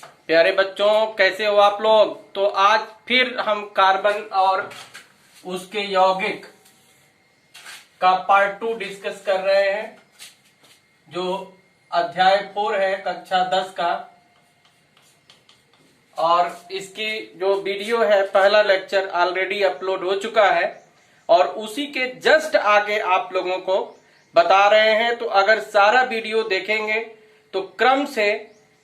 प्यारे बच्चों, कैसे हो आप लोग। तो आज फिर हम कार्बन और उसके यौगिक का पार्ट 2 डिस्कस कर रहे हैं, जो अध्याय 4 है कक्षा 10 का। और इसकी जो वीडियो है, पहला लेक्चर ऑलरेडी अपलोड हो चुका है और उसी के जस्ट आगे आप लोगों को बता रहे हैं। तो अगर सारा वीडियो देखेंगे तो क्रम से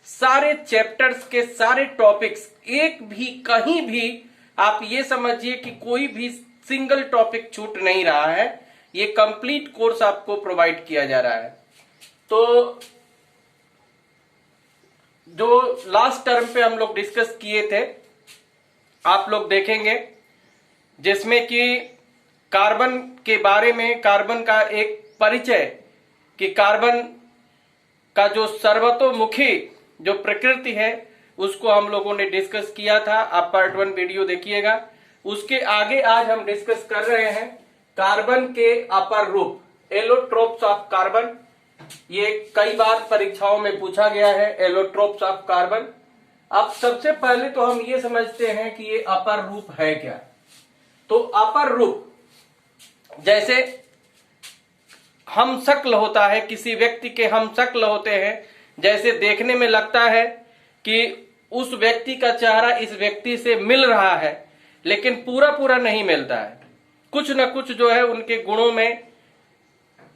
सारे चैप्टर्स के सारे टॉपिक्स, एक भी कहीं भी आप ये समझिए कि कोई भी सिंगल टॉपिक छूट नहीं रहा है। ये कंप्लीट कोर्स आपको प्रोवाइड किया जा रहा है। तो जो लास्ट टर्म पे हम लोग डिस्कस किए थे, आप लोग देखेंगे, जिसमें कि कार्बन के बारे में, कार्बन का एक परिचय, कि कार्बन का जो सर्वतोमुखी जो प्रकृति है उसको हम लोगों ने डिस्कस किया था। आप पार्ट 1 वीडियो देखिएगा। उसके आगे आज हम डिस्कस कर रहे हैं कार्बन के अपर रूप, एलोट्रोप्स ऑफ कार्बन। ये कई बार परीक्षाओं में पूछा गया है, एलोट्रोप्स ऑफ कार्बन। अब सबसे पहले तो हम ये समझते हैं कि ये अपर रूप है क्या। तो अपर रूप जैसे हम शक्ल होता है, किसी व्यक्ति के हम शक्ल होते हैं, जैसे देखने में लगता है कि उस व्यक्ति का चेहरा इस व्यक्ति से मिल रहा है, लेकिन पूरा पूरा नहीं मिलता है। कुछ न कुछ जो है उनके गुणों में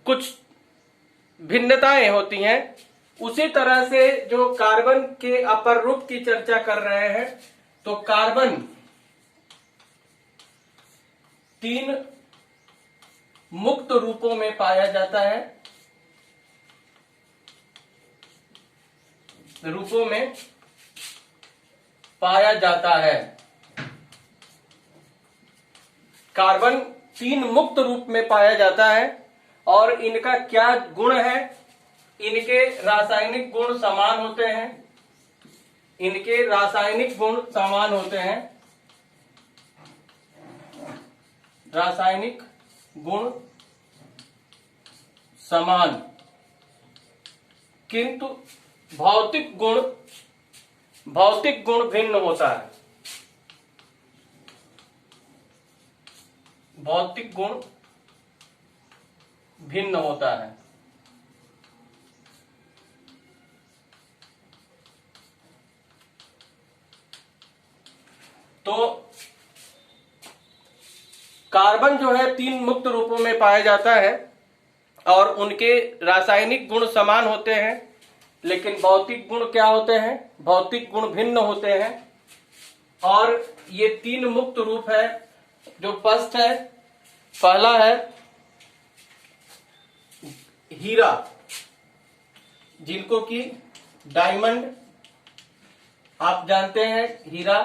कुछ भिन्नताएं होती हैं। उसी तरह से जो कार्बन के अपर रूप की चर्चा कर रहे हैं, तो कार्बन 3 मुक्त रूपों में पाया जाता है, रूपों में पाया जाता है। कार्बन 3 मुक्त रूप में पाया जाता है और इनका क्या गुण है। इनके रासायनिक गुण समान होते हैं, इनके रासायनिक गुण समान होते हैं, रासायनिक गुण समान, किंतु भौतिक गुण भिन्न होता है। भौतिक गुण भिन्न होता है। तो कार्बन जो है 3 मुक्त रूपों में पाया जाता है और उनके रासायनिक गुण समान होते हैं, लेकिन भौतिक गुण क्या होते हैं, भौतिक गुण भिन्न होते हैं। और ये 3 मुक्त रूप है। जो फर्स्ट है, पहला है हीरा, जिनको कि डायमंड आप जानते हैं, हीरा।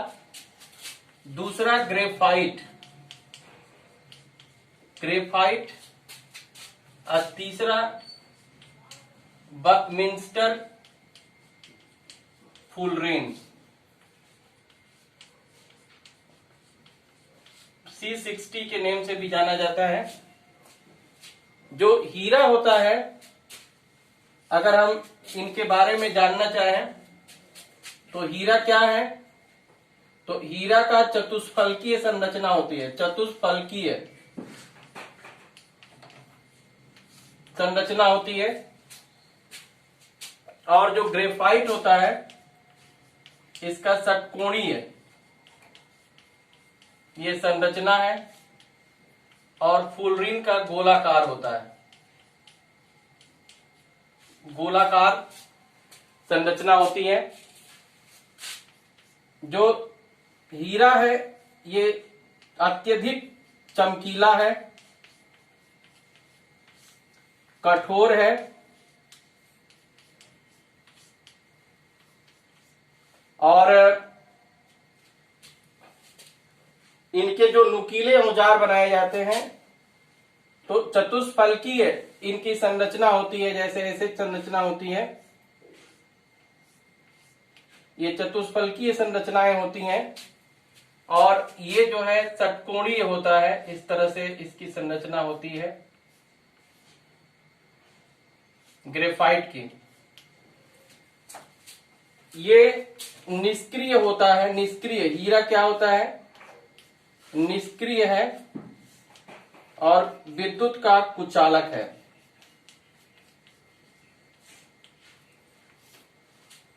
दूसरा ग्रेफाइट, ग्रेफाइट। और तीसरा बकमिंस्टर फुलरेन, C60 के नेम से भी जाना जाता है। जो हीरा होता है, अगर हम इनके बारे में जानना चाहें तो हीरा क्या है, तो हीरा का चतुष्फलकीय संरचना होती है, चतुष्फलकीय संरचना होती है। और जो ग्रेफाइट होता है, इसका षटकोणीय ये संरचना है और फुलरीन का गोलाकार होता है, गोलाकार संरचना होती है। जो हीरा है ये अत्यधिक चमकीला है, कठोर है और इनके जो नुकीले औजार बनाए जाते हैं, तो चतुष्फलकीय इनकी संरचना होती है। जैसे ऐसे संरचना होती है, ये चतुष्फलकीय संरचनाएं होती हैं। और ये जो है षटकोणीय होता है, इस तरह से इसकी संरचना होती है ग्रेफाइट की। ये निष्क्रिय होता है, निष्क्रिय हीरा क्या होता है, निष्क्रिय है और विद्युत का कुचालक है।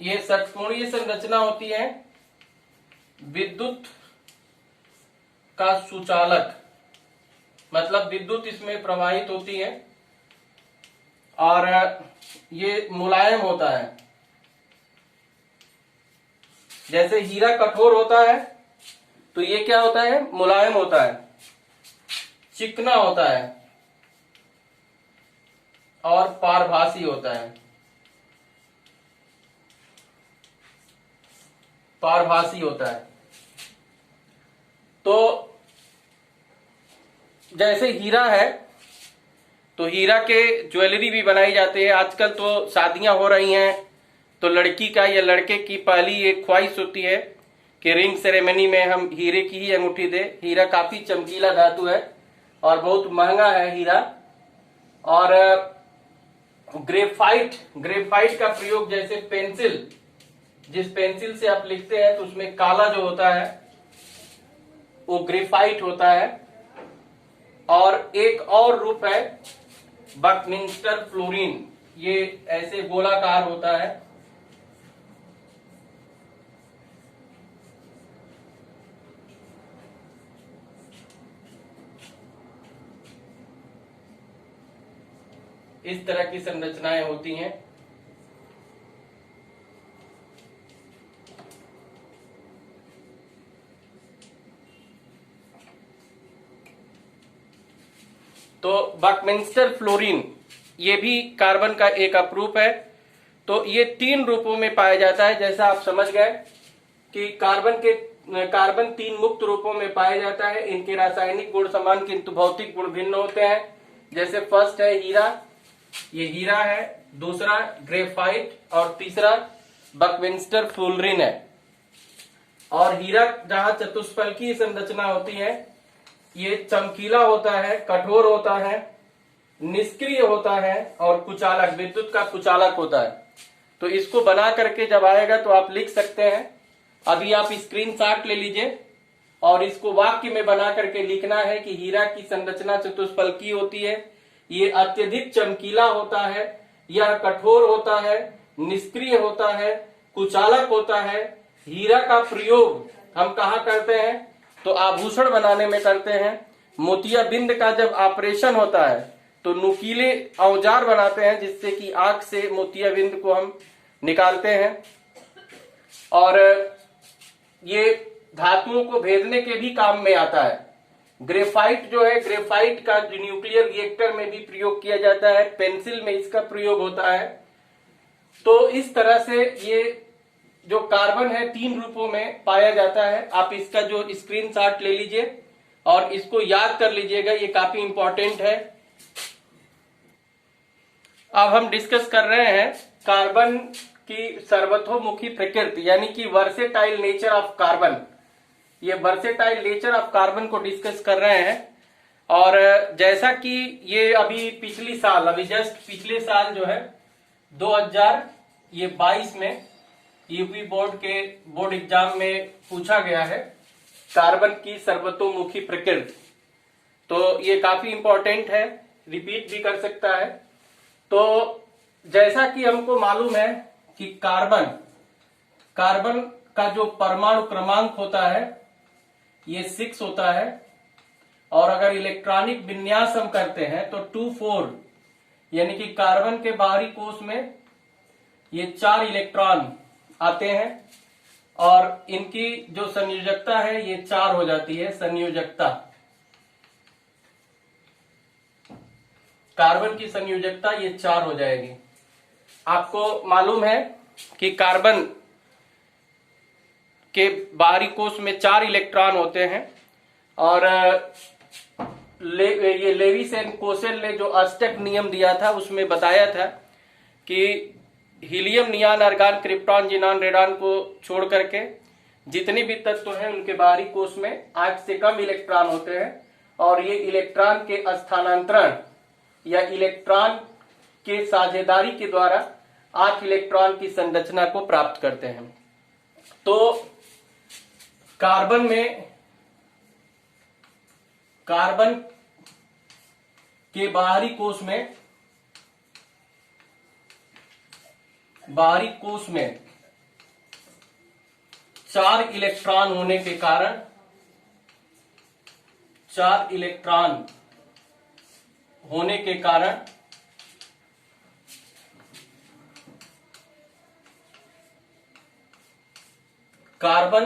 ये षटकोणीय संरचना होती है, विद्युत का सुचालक, मतलब विद्युत इसमें प्रवाहित होती है और ये मुलायम होता है। जैसे हीरा कठोर होता है तो ये क्या होता है, मुलायम होता है, चिकना होता है और पारभासी होता है, पारभासी होता है। तो जैसे हीरा है तो हीरा के ज्वेलरी भी बनाई जाती है। आजकल तो शादियां हो रही हैं तो लड़की का या लड़के की पहली एक ख्वाहिश होती है कि रिंग सेरेमनी में हम हीरे की ही अंगूठी दे। हीरा काफी चमकीला धातु है और बहुत महंगा है हीरा। और ग्रेफाइट का प्रयोग, जैसे पेंसिल, जिस पेंसिल से आप लिखते हैं तो उसमें काला जो होता है वो ग्रेफाइट होता है। और एक और रूप है बकमिंस्टर फ्लोरीन, ये ऐसे गोलाकार होता है। इस तरह की संरचनाएं होती हैं। तो बकमिंस्टर फ्लोरीन ये भी कार्बन का एक अपरूप है। तो ये 3 रूपों में पाया जाता है। जैसा आप समझ गए कि कार्बन 3 मुक्त रूपों में पाया जाता है। इनके रासायनिक गुण समान किंतु भौतिक गुण भिन्न होते हैं। जैसे फर्स्ट है हीरा, ये हीरा है, दूसरा ग्रेफाइट और तीसरा बकमिंस्टर फ्लोरीन है। और हीरा जहां चतुष्फलकीय संरचना होती है, ये चमकीला होता है, कठोर होता है, निष्क्रिय होता है और कुचालक, विद्युत का कुचालक होता है। तो इसको बना करके जब आएगा तो आप लिख सकते हैं। अभी आप स्क्रीनशॉट ले लीजिए और इसको वाक्य में बना करके लिखना है कि हीरा की संरचना चतुष्फलकीय होती है, ये अत्यधिक चमकीला होता है, यह कठोर होता है, निष्क्रिय होता है, कुचालक होता है। हीरा का प्रयोग हम कहाँ करते हैं, तो आभूषण बनाने में करते हैं। मोतियाबिंद का जब ऑपरेशन होता है तो नुकीले औजार बनाते हैं जिससे कि आंख से मोतियाबिंद को हम निकालते हैं। और ये धातुओं को भेदने के भी काम में आता है। ग्रेफाइट जो है, ग्रेफाइट का न्यूक्लियर रिएक्टर में भी प्रयोग किया जाता है, पेंसिल में इसका प्रयोग होता है। तो इस तरह से ये जो कार्बन है 3 रूपों में पाया जाता है। आप इसका जो स्क्रीनशॉट ले लीजिए और इसको याद कर लीजिएगा, ये काफी इंपॉर्टेंट है। अब हम डिस्कस कर रहे हैं कार्बन की सर्वतोमुखी प्रकृति, यानी कि वर्सेटाइल नेचर ऑफ कार्बन। ये वर्सेटाइल नेचर ऑफ कार्बन को डिस्कस कर रहे हैं। और जैसा कि ये अभी जस्ट पिछले साल जो है 2022 में यूपी बोर्ड के बोर्ड एग्जाम में पूछा गया है कार्बन की सर्वतोमुखी प्रकृति। तो ये काफी इंपॉर्टेंट है, रिपीट भी कर सकता है। तो जैसा कि हमको मालूम है कि कार्बन का जो परमाणु क्रमांक होता है ये 6 होता है। और अगर इलेक्ट्रॉनिक विन्यास हम करते हैं तो 2,4, यानी कि कार्बन के बाहरी कोश में ये 4 इलेक्ट्रॉन आते हैं और इनकी जो संयोजकता है ये 4 हो जाती है। संयोजकता, कार्बन की संयोजकता ये 4 हो जाएगी। आपको मालूम है कि कार्बन के बाहरी कोश में 4 इलेक्ट्रॉन होते हैं। और ये लेविस एंड कोसेल ने जो अष्टक नियम दिया था उसमें बताया था कि helium, neon, argon, krypton, xenon, radon को छोड़ करके जितने भी तत्व हैं उनके बाहरी कोश में 8 से कम इलेक्ट्रॉन होते हैं। और ये इलेक्ट्रॉन के स्थानांतरण या इलेक्ट्रॉन के साझेदारी के द्वारा 8 इलेक्ट्रॉन की संरचना को प्राप्त करते हैं। तो कार्बन के बाहरी कोश में 4 इलेक्ट्रॉन होने के कारण 4 इलेक्ट्रॉन होने के कारण कार्बन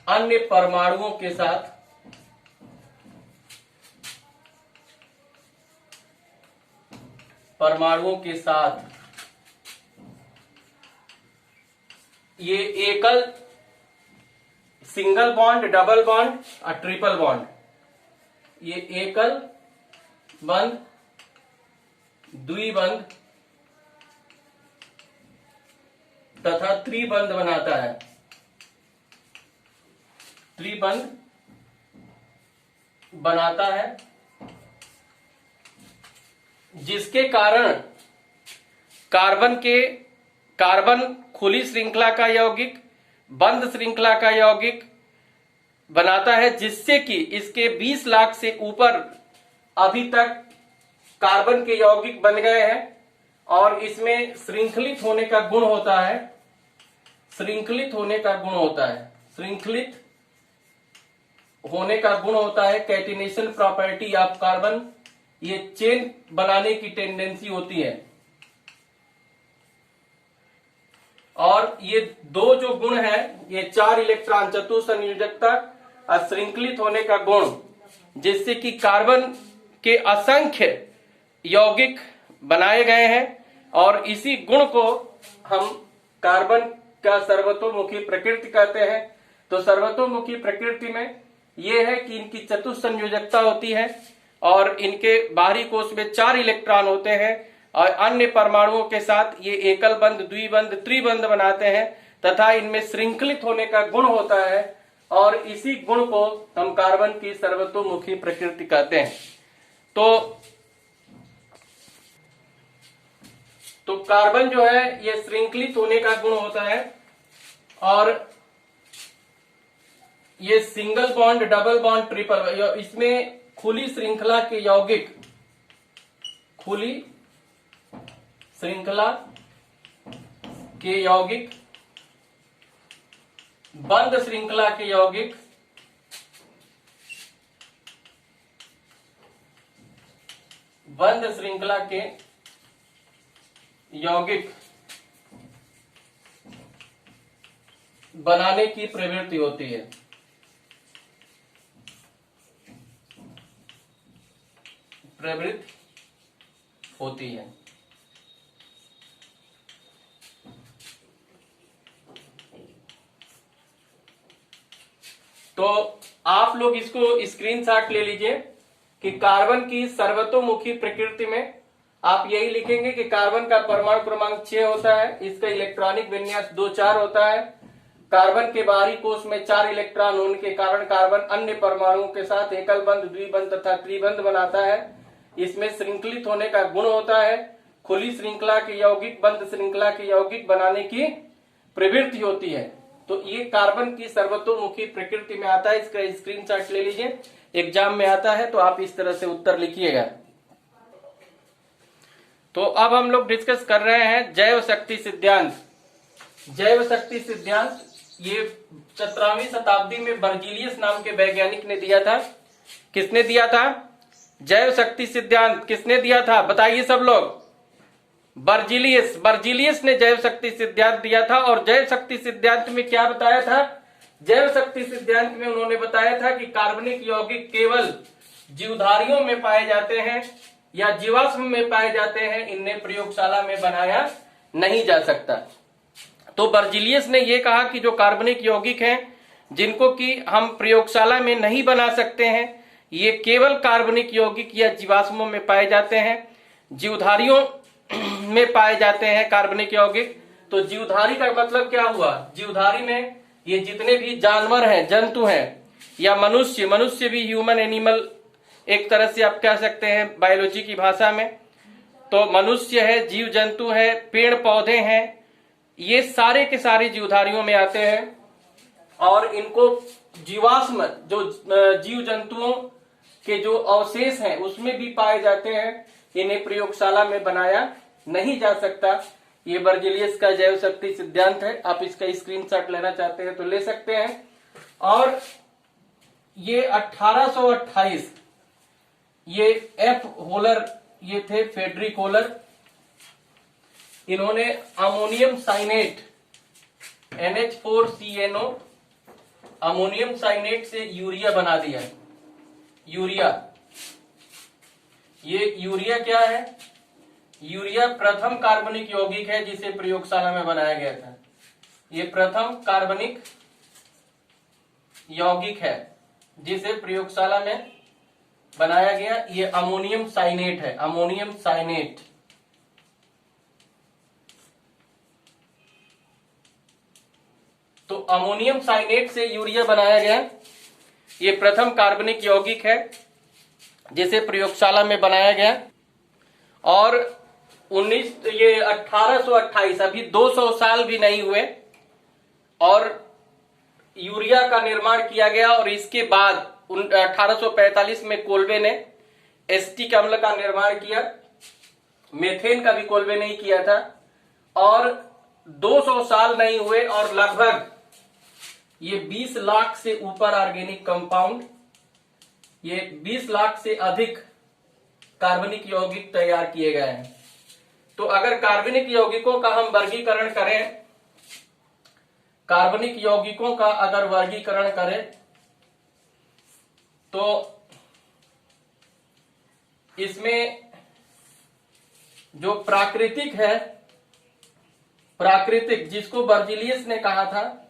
अन्य परमाणुओं के साथ ये एकल सिंगल बॉन्ड, डबल बॉन्ड और ट्रिपल बॉन्ड, ये एकल बंध, द्विबंध तथा त्रिबंध बनाता है। त्रिबंध बनाता है, जिसके कारण कार्बन खुली श्रृंखला का यौगिक, बंद श्रृंखला का यौगिक बनाता है, जिससे कि इसके 20 लाख से ऊपर अभी तक कार्बन के यौगिक बन गए हैं और इसमें श्रृंखलित होने का गुण होता है। श्रृंखलित होने का गुण होता है कैटिनेशन प्रॉपर्टी ऑफ कार्बन, ये चेन बनाने की टेंडेंसी होती है। और ये दो जो गुण है, ये 4 इलेक्ट्रॉन चतुसंयोजकता और श्रृंखलित होने का गुण, जिससे कि कार्बन के असंख्य यौगिक बनाए गए हैं और इसी गुण को हम कार्बन का सर्वतोमुखी प्रकृति कहते हैं। तो सर्वतोमुखी प्रकृति में यह है कि इनकी चतुसंयोजकता होती है और इनके बाहरी कोश में 4 इलेक्ट्रॉन होते हैं और अन्य परमाणुओं के साथ ये एकल बंध, द्विबंध, त्रिबंध बनाते हैं तथा इनमें श्रृंखलित होने का गुण होता है और इसी गुण को हम कार्बन की सर्वतोमुखी प्रकृति कहते हैं। तो कार्बन जो है ये श्रृंखलित होने का गुण होता है और ये single bond, double bond, triple, इसमें खुली श्रृंखला के यौगिक, खुली श्रृंखला के यौगिक, बंद श्रृंखला के यौगिक, बंद श्रृंखला के यौगिक बनाने की प्रवृत्ति होती है। तो आप लोग इसको स्क्रीनशॉट ले लीजिए कि कार्बन की सर्वतोमुखी प्रकृति में आप यही लिखेंगे कि कार्बन का परमाणु क्रमांक 6 होता है, इसका इलेक्ट्रॉनिक विन्यास 2-4 होता है, कार्बन के बाहरी कोश में 4 इलेक्ट्रॉन होने के कारण कार्बन अन्य परमाणुओं के साथ एकल बंध, द्विबंध तथा त्रिबंध बनाता है, इसमें श्रृंखलित होने का गुण होता है, खुली श्रृंखला के यौगिक, बंद श्रृंखला के यौगिक बनाने की प्रवृत्ति होती है। तो ये कार्बन की सर्वतोमुखी प्रकृति में आता है, इसका स्क्रीनशॉट ले लीजिए, एग्जाम में आता है तो आप इस तरह से उत्तर लिखिएगा। तो अब हम लोग डिस्कस कर रहे हैं जैव शक्ति सिद्धांत। जैव शक्ति सिद्धांत ये 17वीं शताब्दी में बर्जीलियस नाम के वैज्ञानिक ने दिया था। किसने दिया था? जैव शक्ति सिद्धांत किसने दिया था बताइए सब लोग? बर्जीलियस ने जैव शक्ति सिद्धांत दिया था। और जैव शक्ति सिद्धांत में क्या बताया था? जैव शक्ति सिद्धांत में उन्होंने बताया था कि कार्बनिक यौगिक केवल जीवधारियों में पाए जाते हैं या जीवाश्म में पाए जाते हैं, इन्हें प्रयोगशाला में बनाया नहीं जा सकता। तो बर्जीलियस ने यह कहा कि जो कार्बनिक यौगिक हैं जिनको कि हम प्रयोगशाला में नहीं बना सकते हैं, ये केवल कार्बनिक यौगिक या जीवाश्मों में पाए जाते हैं, जीवधारियों में पाए जाते हैं कार्बनिक यौगिक। तो जीवधारी का मतलब क्या हुआ? जीवधारी में ये जितने भी जानवर हैं, जंतु हैं या मनुष्य भी ह्यूमन एनिमल एक तरह से आप कह सकते हैं बायोलॉजी की भाषा में, तो मनुष्य है, जीव जंतु है, पेड़ पौधे हैं, ये सारे के सारे जीवधारियों में आते हैं और इनको जीवाश्म जो जीव जंतुओं के जो अवशेष हैं उसमें भी पाए जाते हैं। इन्हें प्रयोगशाला में बनाया नहीं जा सकता। ये बर्जेलियस का जैव शक्ति सिद्धांत है। आप इसका स्क्रीनशॉट लेना चाहते हैं तो ले सकते हैं। और ये 1828 ये एफ होलर ये थे, फेडरिक होलर, इन्होंने ammonium cyanate NH4CNO ammonium cyanate से यूरिया बना दिया। यूरिया, ये यूरिया क्या है? यूरिया प्रथम कार्बनिक यौगिक है जिसे प्रयोगशाला में बनाया गया था। ये प्रथम कार्बनिक यौगिक है जिसे प्रयोगशाला में बनाया गया। ये अमोनियम साइनेट है, अमोनियम साइनेट। तो अमोनियम साइनेट से यूरिया बनाया गया। ये प्रथम कार्बनिक यौगिक है जिसे प्रयोगशाला में बनाया गया। और 1828, अभी 200 साल भी नहीं हुए और यूरिया का निर्माण किया गया। और इसके बाद 1845 में कोल्बे ने एसिटिक अम्ल का निर्माण किया। मेथेन का भी कोल्बे ने ही किया था। और 200 साल नहीं हुए और लगभग ये 20 लाख से ऊपर ऑर्गेनिक कंपाउंड, ये 20 लाख से अधिक कार्बनिक यौगिक तैयार किए गए हैं। तो अगर कार्बनिक यौगिकों का हम वर्गीकरण करें, कार्बनिक यौगिकों का अगर वर्गीकरण करें तो इसमें जो प्राकृतिक है, प्राकृतिक जिसको बर्जेलियस ने कहा था,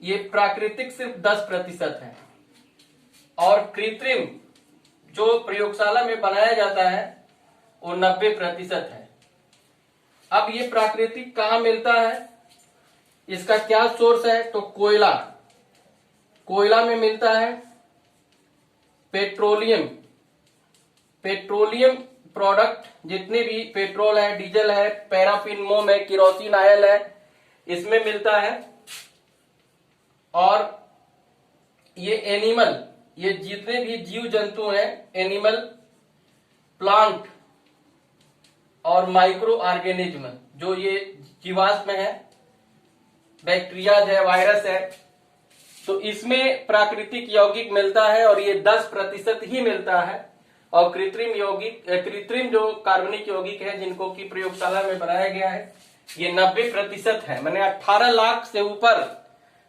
ये प्राकृतिक सिर्फ 10% है और कृत्रिम जो प्रयोगशाला में बनाया जाता है वो 90% है। अब ये प्राकृतिक कहां मिलता है, इसका क्या सोर्स है? तो कोयला, कोयला में मिलता है। पेट्रोलियम, पेट्रोलियम प्रोडक्ट जितने भी पेट्रोल है, डीजल है, पैराफिन मोम है, किरोसिन ऑयल है, इसमें मिलता है। और ये एनिमल, ये जितने भी जीव जंतु हैं, एनिमल, प्लांट और माइक्रो ऑर्गेनिज्म, जो ये जीवाश्म है, बैक्टीरिया है, वायरस है, तो इसमें प्राकृतिक यौगिक मिलता है और ये 10% ही मिलता है। और कृत्रिम यौगिक, कृत्रिम जो कार्बनिक यौगिक है जिनको की प्रयोगशाला में बनाया गया है, ये 90% है। मैंने 18 लाख से ऊपर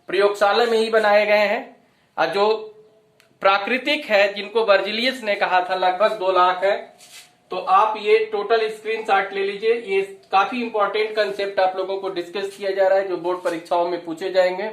प्रयोगशाला में ही बनाए गए हैं। और जो प्राकृतिक है जिनको बर्जेलियस ने कहा था लगभग 2 लाख है। तो आप ये टोटल स्क्रीनशॉट ले लीजिए। ये काफी इंपॉर्टेंट कंसेप्ट आप लोगों को डिस्कस किया जा रहा है जो बोर्ड परीक्षाओं में पूछे जाएंगे।